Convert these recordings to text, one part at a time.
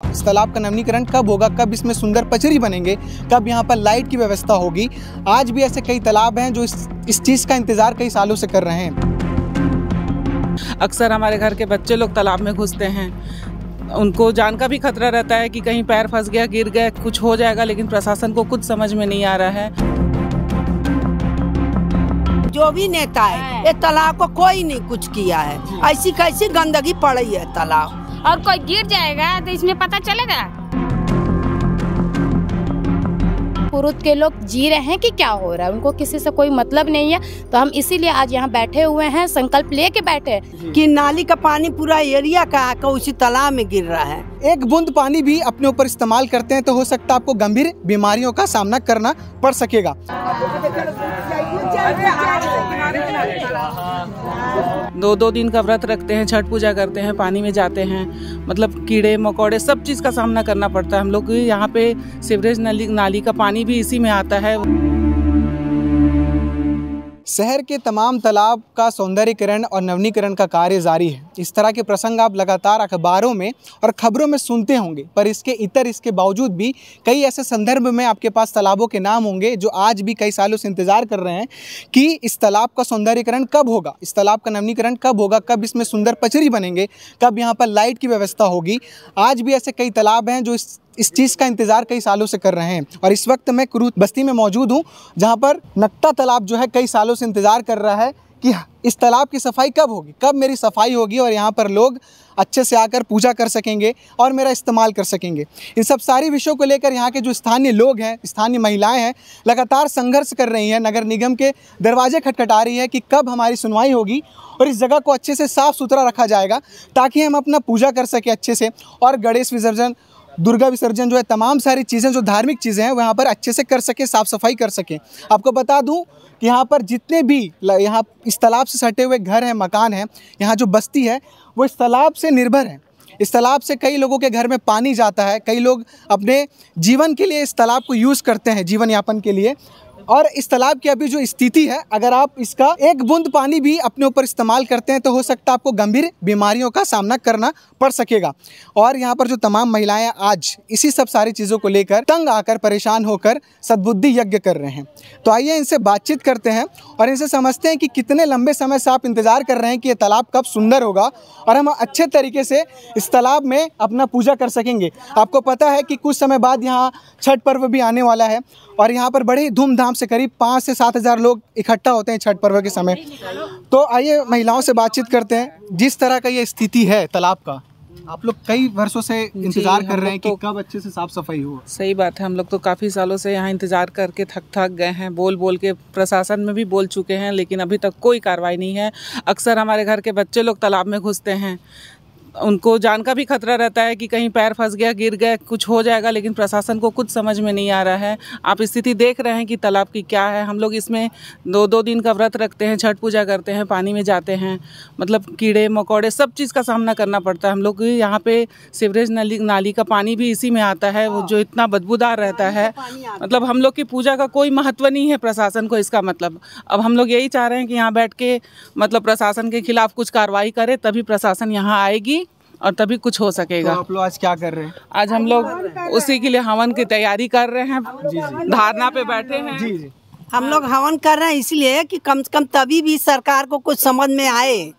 इस तालाब का नवीनीकरण कब होगा, कब इसमें सुंदर पचरी बनेंगे, कब यहाँ पर लाइट की व्यवस्था होगी। आज भी ऐसे कई तालाब हैं जो इस चीज़ का इंतज़ार कई सालों से कर रहे हैं। अक्सर हमारे घर के बच्चे लोग तालाब में घुसते हैं, उनको जान का भी खतरा रहता है कि कहीं पैर फंस गया, गिर गया, कुछ हो जाएगा, लेकिन प्रशासन को कुछ समझ में नहीं आ रहा है। जो भी नेता है ये तालाब को कोई नहीं कुछ किया है, ऐसी कैसी गंदगी पड़ी है तालाब, और कोई गिर जाएगा तो इसमें पता चलेगा। पुरुष के लोग जी रहे हैं कि क्या हो रहा है, उनको किसी से कोई मतलब नहीं है। तो हम इसीलिए आज यहाँ बैठे हुए हैं, संकल्प लेके बैठे कि नाली का पानी पूरा एरिया का आकर उसी तालाब में गिर रहा है। एक बूंद पानी भी अपने ऊपर इस्तेमाल करते हैं तो हो सकता है आपको गंभीर बीमारियों का सामना करना पड़ सकेगा। 2 दिन का व्रत रखते हैं, छठ पूजा करते हैं, पानी में जाते हैं, मतलब कीड़े मकोड़े सब चीज़ का सामना करना पड़ता है हम लोग को। यहाँ पे सीवरेज नाली का पानी भी इसी में आता है। शहर के तमाम तालाब का सौंदर्यीकरण और नवीनीकरण का कार्य जारी है। इस तरह के प्रसंग आप लगातार अखबारों में और खबरों में सुनते होंगे, पर इसके बावजूद भी कई ऐसे संदर्भ में आपके पास तालाबों के नाम होंगे जो आज भी कई सालों से इंतज़ार कर रहे हैं कि इस तालाब का सौंदर्यीकरण कब होगा, इस तालाब का नवीनीकरण कब होगा, कब इसमें सुंदर पचरी बनेंगे, कब यहाँ पर लाइट की व्यवस्था होगी। आज भी ऐसे कई तालाब हैं जो इस चीज़ का इंतज़ार कई सालों से कर रहे हैं। और इस वक्त मैं कुरूद बस्ती में मौजूद हूँ, जहाँ पर नक्ता तालाब जो है कई सालों से इंतज़ार कर रहा है कि इस तालाब की सफाई कब होगी, कब मेरी सफाई होगी और यहाँ पर लोग अच्छे से आकर पूजा कर सकेंगे और मेरा इस्तेमाल कर सकेंगे। इन सब सारी विषयों को लेकर यहाँ के जो स्थानीय लोग हैं, स्थानीय महिलाएं हैं, लगातार संघर्ष कर रही हैं, नगर निगम के दरवाजे खटखटा रही है कि कब हमारी सुनवाई होगी और इस जगह को अच्छे से साफ़ सुथरा रखा जाएगा ताकि हम अपना पूजा कर सकें अच्छे से। और गणेश विसर्जन, दुर्गा विसर्जन जो है, तमाम सारी चीज़ें जो धार्मिक चीज़ें हैं वो यहाँ पर अच्छे से कर सके, साफ़ सफाई कर सकें। आपको बता दूं कि यहाँ पर जितने भी यहाँ इस तालाब से सटे हुए घर हैं, मकान हैं, यहाँ जो बस्ती है वो इस तालाब से निर्भर है। इस तालाब से कई लोगों के घर में पानी जाता है, कई लोग अपने जीवन के लिए इस तालाब को यूज़ करते हैं, जीवन यापन के लिए। और इस तालाब की अभी जो स्थिति है, अगर आप इसका एक बूंद पानी भी अपने ऊपर इस्तेमाल करते हैं तो हो सकता है आपको गंभीर बीमारियों का सामना करना पड़ सकेगा। और यहाँ पर जो तमाम महिलाएं आज इसी सब सारी चीज़ों को लेकर तंग आकर, परेशान होकर सद्बुद्धि यज्ञ कर रहे हैं। तो आइए इनसे बातचीत करते हैं और इनसे समझते हैं कि कितने लंबे समय से आप इंतज़ार कर रहे हैं कि ये तालाब कब सुंदर होगा और हम अच्छे तरीके से इस तालाब में अपना पूजा कर सकेंगे। आपको पता है कि कुछ समय बाद यहाँ छठ पर्व भी आने वाला है और यहाँ पर बड़े धूमधाम से करीब 5 से 7 हज़ार लोग इकट्ठा होते हैं छठ पर्व के समय। तो आइए महिलाओं से बातचीत करते हैं। जिस तरह का ये स्थिति है तालाब का, आप लोग कई वर्षों से इंतजार कर रहे हैं कि कब अच्छे से साफ सफाई हो। सही बात है, हम लोग तो काफ़ी सालों से यहाँ इंतज़ार करके थक गए हैं, बोल के प्रशासन में भी बोल चुके हैं, लेकिन अभी तक कोई कार्रवाई नहीं है। अक्सर हमारे घर के बच्चे लोग तालाब में घुसते हैं, उनको जान का भी खतरा रहता है कि कहीं पैर फंस गया, गिर गया, कुछ हो जाएगा, लेकिन प्रशासन को कुछ समझ में नहीं आ रहा है। आप स्थिति देख रहे हैं कि तालाब की क्या है। हम लोग इसमें 2 दिन का व्रत रखते हैं, छठ पूजा करते हैं, पानी में जाते हैं, मतलब कीड़े मकोड़े सब चीज़ का सामना करना पड़ता है हम लोग। यहाँ पे सीवरेज नाली का पानी भी इसी में आता है, वो जो इतना बदबूदार रहता है, मतलब हम लोग की पूजा का कोई महत्व नहीं है प्रशासन को इसका मतलब। अब हम लोग यही चाह रहे हैं कि यहाँ बैठ के मतलब प्रशासन के खिलाफ कुछ कार्रवाई करे, तभी प्रशासन यहाँ आएगी और तभी कुछ हो सकेगा। तो आप लोग आज क्या कर रहे हैं? आज हम लोग उसी के लिए हवन की तैयारी कर रहे हैं, धारणा पे बैठे हैं। जी। हम लोग हवन कर रहे हैं इसलिए कि कम से कम तभी भी सरकार को कुछ समझ में आए,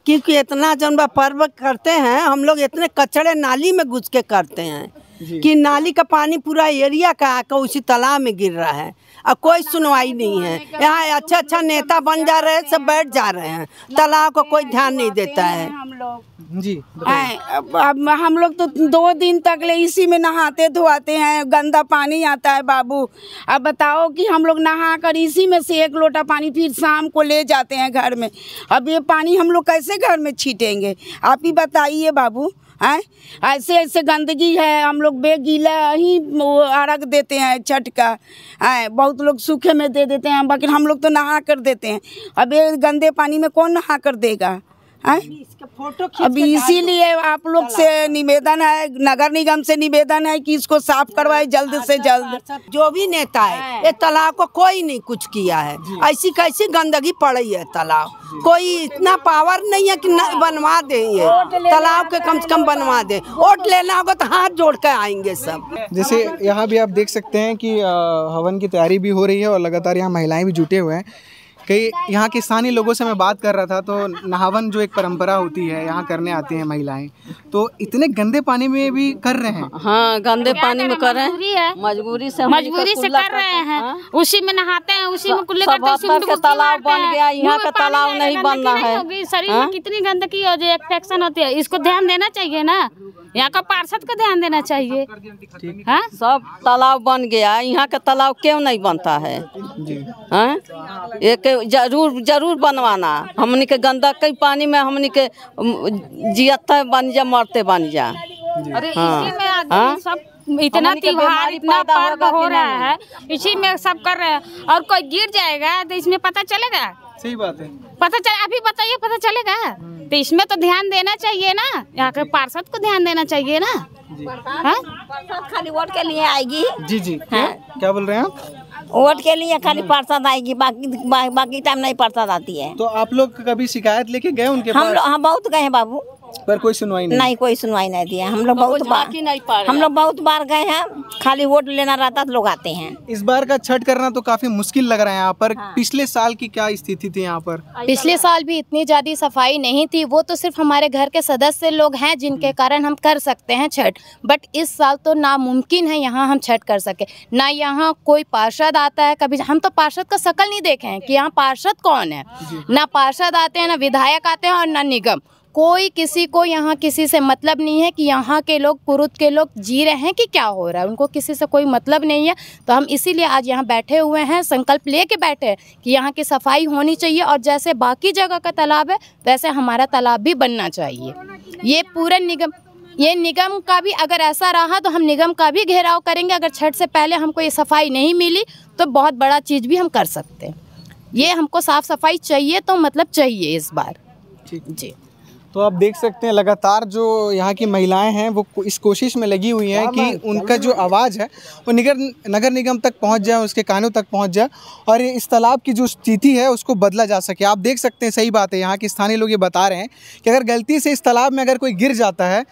क्योंकि इतना जब पर्व करते हैं हम लोग इतने कचड़े नाली में घुस के करते हैं कि नाली का पानी पूरा एरिया का आकर उसी तालाब में गिर रहा है और कोई सुनवाई नहीं है। यहाँ अच्छा नेता बन जा रहे हैं, सब बैठ जा रहे हैं, तालाब को कोई ध्यान नहीं देता है। जी अब हम लोग तो 2 दिन तक ले इसी में नहाते धोआते हैं, गंदा पानी आता है बाबू। अब बताओ कि हम लोग नहा कर इसी में से 1 लोटा पानी फिर शाम को ले जाते हैं घर में। अब ये पानी हम लोग कैसे घर में छीटेंगे, आप ही बताइए बाबू। ऐसे गंदगी है, हम लोग बेगीला ही अर्घ देते हैं छठ का। बहुत लोग सूखे में दे देते हैं, बाकी हम लोग तो नहा कर देते हैं। अब ये गंदे पानी में कौन नहा कर देगा? अब इसीलिए आप लोग से निवेदन है, नगर निगम से निवेदन है कि इसको साफ करवाए जल्द से जल्द। जो भी नेता है ये तालाब को कोई नहीं कुछ किया है, ऐसी कैसी गंदगी पड़ी है तालाब, कोई इतना पावर नहीं है कि बनवा दे, ये तालाब के कम से कम बनवा दे। वोट लेना होगा तो हाथ जोड़ कर आएंगे सब। जैसे यहाँ भी आप देख सकते हैं कि हवन की तैयारी भी हो रही है और लगातार यहाँ महिलाएं भी जुटे हुए हैं। कई यहाँ के स्थानीय लोगों से मैं बात कर रहा था तो नहावन जो एक परंपरा होती है यहाँ करने आती हैं महिलाएं, तो इतने गंदे पानी में भी कर रहे हैं। हाँ, गंदे पानी में कर रहे हैं, मजबूरी से कर रहे हैं। उसी में नहाते हैं, उसी में कुल्ले करते हैं। तालाब बन गया, यहाँ का तालाब नहीं बन रहा है। शरीर में कितनी गंदगी हो जाए, इन्फेक्शन होती है, इसको ध्यान देना चाहिए ना, यहाँ का पार्षद को ध्यान देना चाहिए। हाँ, सब तालाब बन गया, यहाँ का तालाब क्यों नहीं बनता है? एक जरूर बनवाना। हमनी के गंदा कई पानी में हमनी के जियते बन जा, मरते बन जा। अरे इसी में आदमी सब इतना त्योहार, इतना पर्व हो रहा है, इसी में सब कर रहे हैं। और कोई गिर जाएगा तो इसमें पता चलेगा? सही बात है, पता चले, अभी बताइए पता चलेगा? तो इसमें तो ध्यान देना चाहिए ना, यहाँ के पार्षद को ध्यान देना चाहिए ना। खाली वोट के लिए आएगी। जी जी, क्या बोल रहे हैं आप? वोट के लिए खाली पार्षद आएगी, बाकी टाइम नहीं पार्षद आती है। तो आप लोग कभी शिकायत लेके गए उनके पास? हम बहुत गए हैं बाबू, पर कोई सुनवाई नहीं? कोई सुनवाई नहीं दिया। हम लोग बहुत बार गए हैं, खाली वोट लेना रहता तो लोग आते हैं। इस बार का छठ करना तो काफी मुश्किल लग रहा है यहाँ पर। पिछले साल की क्या स्थिति थी यहाँ पर? पिछले साल भी इतनी ज्यादा सफाई नहीं थी, वो तो सिर्फ हमारे घर के सदस्य लोग हैं जिनके कारण हम कर सकते हैं छठ। बट इस साल तो नामुमकिन है यहाँ हम छठ कर सके। ना यहाँ कोई पार्षद आता है, कभी हम तो पार्षद का शकल नहीं देखे हैं कि यहाँ पार्षद कौन है। ना पार्षद आते हैं, ना विधायक आते हैं और ना निगम। कोई किसी को यहाँ किसी से मतलब नहीं है कि यहाँ के लोग पुरुष के लोग जी रहे हैं कि क्या हो रहा है, उनको किसी से कोई मतलब नहीं है। तो हम इसीलिए आज यहाँ बैठे हुए हैं, संकल्प लेके बैठे हैं कि यहाँ की सफाई होनी चाहिए और जैसे बाकी जगह का तालाब है वैसे हमारा तालाब भी बनना चाहिए। ये पूरा निगम का भी अगर ऐसा रहा तो हम निगम का भी घेराव करेंगे। अगर छठ से पहले हमको ये सफाई नहीं मिली तो बहुत बड़ा चीज़ भी हम कर सकते हैं। ये हमको साफ़ सफाई चाहिए तो मतलब चाहिए इस बार जी। तो आप देख सकते हैं लगातार जो यहाँ की महिलाएं हैं वो इस कोशिश में लगी हुई हैं कि उनका जो आवाज़ है वो नगर निगम तक पहुँच जाए, उसके कानों तक पहुँच जाए और इस तालाब की जो स्थिति है उसको बदला जा सके। आप देख सकते हैं, सही बात है, यहाँ के स्थानीय लोग ये बता रहे हैं कि अगर गलती से इस तालाब में अगर कोई गिर जाता है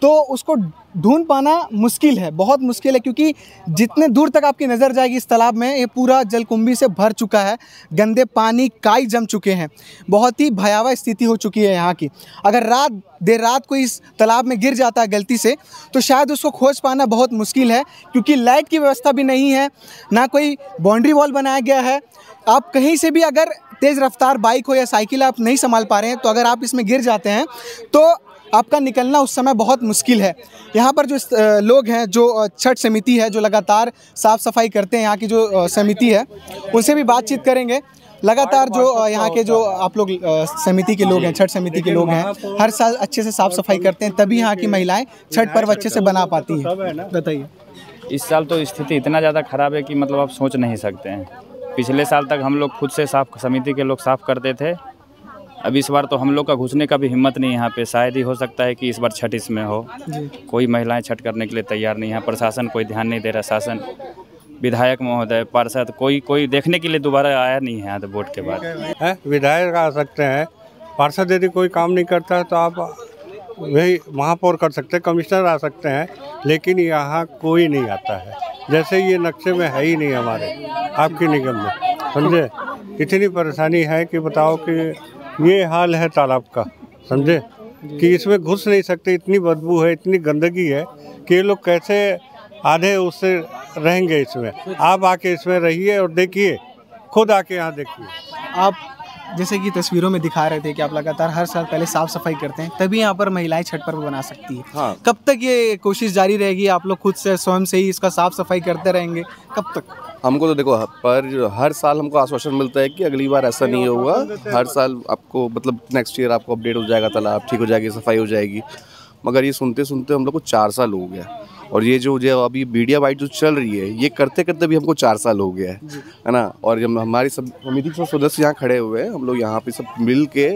तो उसको ढूंढ पाना मुश्किल है, बहुत मुश्किल है, क्योंकि जितने दूर तक आपकी नज़र जाएगी इस तालाब में ये पूरा जलकुंभी से भर चुका है, गंदे पानी काई जम चुके हैं, बहुत ही भयावह स्थिति हो चुकी है यहाँ की। अगर देर रात कोई इस तालाब में गिर जाता है गलती से तो शायद उसको खोज पाना बहुत मुश्किल है, क्योंकि लाइट की व्यवस्था भी नहीं है, ना कोई बाउंड्री वॉल बनाया गया है। आप कहीं से भी अगर तेज़ रफ्तार बाइक हो या साइकिल आप नहीं संभाल पा रहे हैं तो अगर आप इसमें गिर जाते हैं तो आपका निकलना उस समय बहुत मुश्किल है। यहाँ पर जो लोग हैं, जो छठ समिति है, जो लगातार साफ़ सफाई करते हैं, यहाँ की जो समिति है उनसे भी बातचीत करेंगे। लगातार जो यहाँ के जो आप लोग समिति के लोग हैं, छठ समिति के लोग हैं, हर साल अच्छे से साफ़ सफाई करते हैं, तभी यहाँ की महिलाएं छठ पर्व अच्छे से बना पाती हैं। बताइए। इस साल तो स्थिति इतना ज़्यादा ख़राब है कि मतलब आप सोच नहीं सकते हैं। पिछले साल तक हम लोग खुद से साफ समिति के लोग साफ़ करते थे, अब इस बार तो हम लोग का घुसने का भी हिम्मत नहीं यहाँ पे। शायद ही हो सकता है कि इस बार छठ इसमें हो। कोई महिलाएं छठ करने के लिए तैयार नहीं है, प्रशासन कोई ध्यान नहीं दे रहा, शासन, विधायक महोदय, पार्षद, कोई देखने के लिए दोबारा आया नहीं है यहाँ तो वोट के बाद। विधायक आ सकते हैं, पार्षद यदि कोई काम नहीं करता है तो आप वही महापौर कर सकते हैं, कमिश्नर आ सकते हैं, लेकिन यहाँ कोई नहीं आता है। जैसे ये नक्शे में है ही नहीं हमारे आपकी निगम में, समझे। इतनी परेशानी है कि बताओ कि ये हाल है तालाब का, समझे, कि इसमें घुस नहीं सकते, इतनी बदबू है, इतनी गंदगी है कि ये लोग कैसे आधे उससे रहेंगे इसमें। आप आके इसमें रहिए और देखिए, खुद आके यहाँ देखिए। आप जैसे कि तस्वीरों में दिखा रहे थे कि आप लगातार हर साल पहले साफ़ सफाई करते हैं, तभी यहाँ पर महिलाएं छठ पर्व बना सकती है। हाँ। कब तक ये कोशिश जारी रहेगी? आप लोग खुद से स्वयं से ही इसका साफ़ सफाई करते रहेंगे, कब तक? हमको तो देखो, पर हर साल हमको आश्वासन मिलता है कि अगली बार ऐसा नहीं होगा। हर साल आपको मतलब नेक्स्ट ईयर आपको अपडेट हो जाएगा, तालाब ठीक हो जाएगी, सफाई हो जाएगी। मगर ये सुनते सुनते हम लोग को 4 साल हो गया, और ये जो अभी मीडिया बाइट जो चल रही है ये करते करते भी हमको 4 साल हो गया है ना। और जब हमारी सब समिति के सदस्य यहाँ खड़े हुए हैं, हम लोग यहाँ पे सब मिल के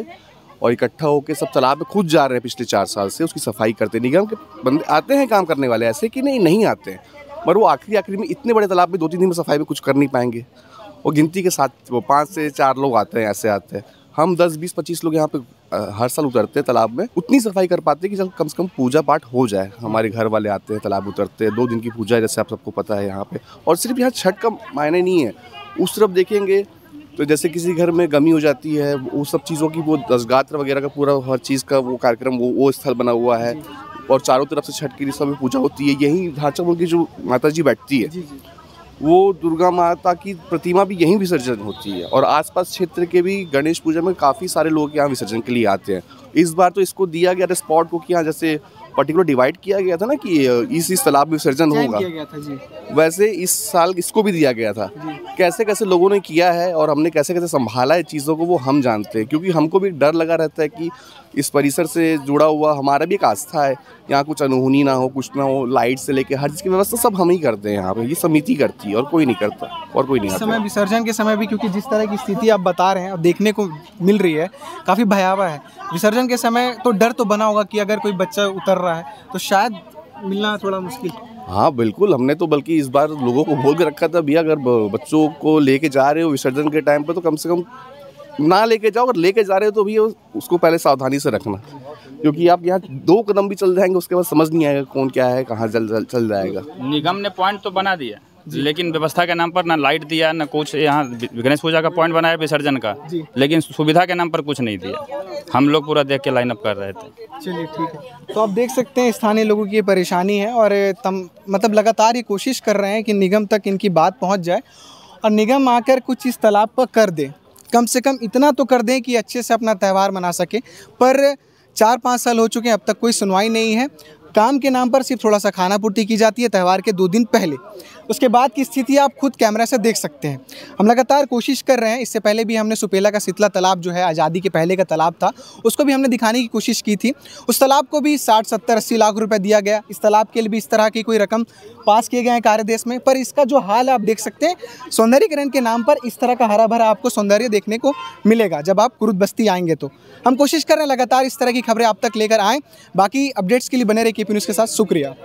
और इकट्ठा होकर सब तालाब में खुद जा रहे हैं पिछले 4 साल से उसकी सफाई करते। निगम के बंदे आते हैं काम करने वाले, ऐसे कि नहीं आते हैं, पर वो आखिरी में इतने बड़े तालाब में 2-3 दिन में सफाई में कुछ कर नहीं पाएंगे। वो गिनती के साथ वो 5 से 4 लोग आते हैं, ऐसे आते हैं। हम 10, 20, 25 लोग यहाँ पे हर साल उतरते हैं तालाब में, उतनी सफाई कर पाते हैं कि कम से कम पूजा पाठ हो जाए। हमारे घर वाले आते हैं, तालाब उतरते हैं, 2 दिन की पूजा है जैसे आप सबको पता है यहाँ पे। और सिर्फ यहाँ छठ का मायने नहीं है, उस तरफ देखेंगे तो जैसे किसी घर में गमी हो जाती है, वो सब चीज़ों की वो दशगात्र वगैरह का पूरा हर चीज़ का वो कार्यक्रम वो स्थल बना हुआ है। और चारों तरफ से छठ की सब पूजा होती है। यहीं ढांचा की जो माता जी बैठती है, वो दुर्गा माता की प्रतिमा भी यहीं विसर्जन होती है। और आसपास क्षेत्र के भी गणेश पूजा में काफ़ी सारे लोग यहाँ विसर्जन के लिए आते हैं। इस बार तो इसको दिया गया था स्पॉट को कि यहाँ जैसे पर्टिकुलर डिवाइड किया गया था ना कि इस तालाब में विसर्जन होगा, वैसे इस साल इसको भी दिया गया था। कैसे कैसे लोगों ने किया है और हमने कैसे कैसे संभाला है चीज़ों को, वो हम जानते हैं। क्योंकि हमको भी डर लगा रहता है कि इस परिसर से जुड़ा हुआ हमारा भी एक आस्था है, यहाँ कुछ अनहोनी ना हो, कुछ ना हो। लाइट से लेके हर चीज़ की व्यवस्था सब हम ही करते हैं यहाँ पे, ये समिति करती है और कोई नहीं करता और कोई नहीं आता। समय विसर्जन के समय भी, क्योंकि जिस तरह की स्थिति आप बता रहे हैं और देखने को मिल रही है, काफ़ी भयावह है। विसर्जन के समय तो डर तो बना होगा कि अगर कोई बच्चा उतर रहा है तो शायद मिलना थोड़ा मुश्किल। हाँ बिल्कुल, हमने तो बल्कि इस बार लोगों को बोल के रखा था, भैया अगर बच्चों को लेके जा रहे हो विसर्जन के टाइम पे तो कम से कम ना लेके जाओ, अगर लेके जा रहे हो तो भी उसको पहले सावधानी से रखना। क्योंकि आप यहाँ 2 कदम भी चल जाएंगे उसके बाद समझ नहीं आएगा कौन क्या है, कहाँ चल जाएगा। निगम ने पॉइंट तो बना दिया, लेकिन व्यवस्था के नाम पर ना लाइट दिया, ना कुछ। यहाँ गणेश पूजा का पॉइंट बनाया विसर्जन का, लेकिन सुविधा के नाम पर कुछ नहीं दिया। हम लोग पूरा देख के लाइन अप कर रहे थे। चलिए ठीक है। तो आप देख सकते हैं स्थानीय लोगों की ये परेशानी है और मतलब लगातार ये कोशिश कर रहे हैं कि निगम तक इनकी बात पहुँच जाए और निगम आकर कुछ इस तालाब पर कर दे। कम से कम इतना तो कर दें कि अच्छे से अपना त्यौहार मना सके। पर 4-5 साल हो चुके हैं, अब तक कोई सुनवाई नहीं है। काम के नाम पर सिर्फ थोड़ा सा खाना पूर्ति की जाती है त्यौहार के 2 दिन पहले। उसके बाद की स्थिति आप खुद कैमरा से देख सकते हैं। हम लगातार कोशिश कर रहे हैं। इससे पहले भी हमने सुपेला का शीतला तालाब जो है आज़ादी के पहले का तालाब था, उसको भी हमने दिखाने की कोशिश की थी। उस तालाब को भी 60, 70, 80 लाख रुपए दिया गया। इस तालाब के लिए भी इस तरह की कोई रकम पास किए गए हैं कार्यदेश में। पर इसका जो हाल आप देख सकते हैं, सौंदर्यीकरण के नाम पर इस तरह का हरा भरा आपको सौंदर्य देखने को मिलेगा जब आप कुरुद बस्ती आएंगे। तो हम कोशिश कर रहे हैं लगातार इस तरह की खबरें आप तक लेकर आएँ। बाकी अपडेट्स के लिए बने रहिए केपी न्यूज़ के साथ। शुक्रिया।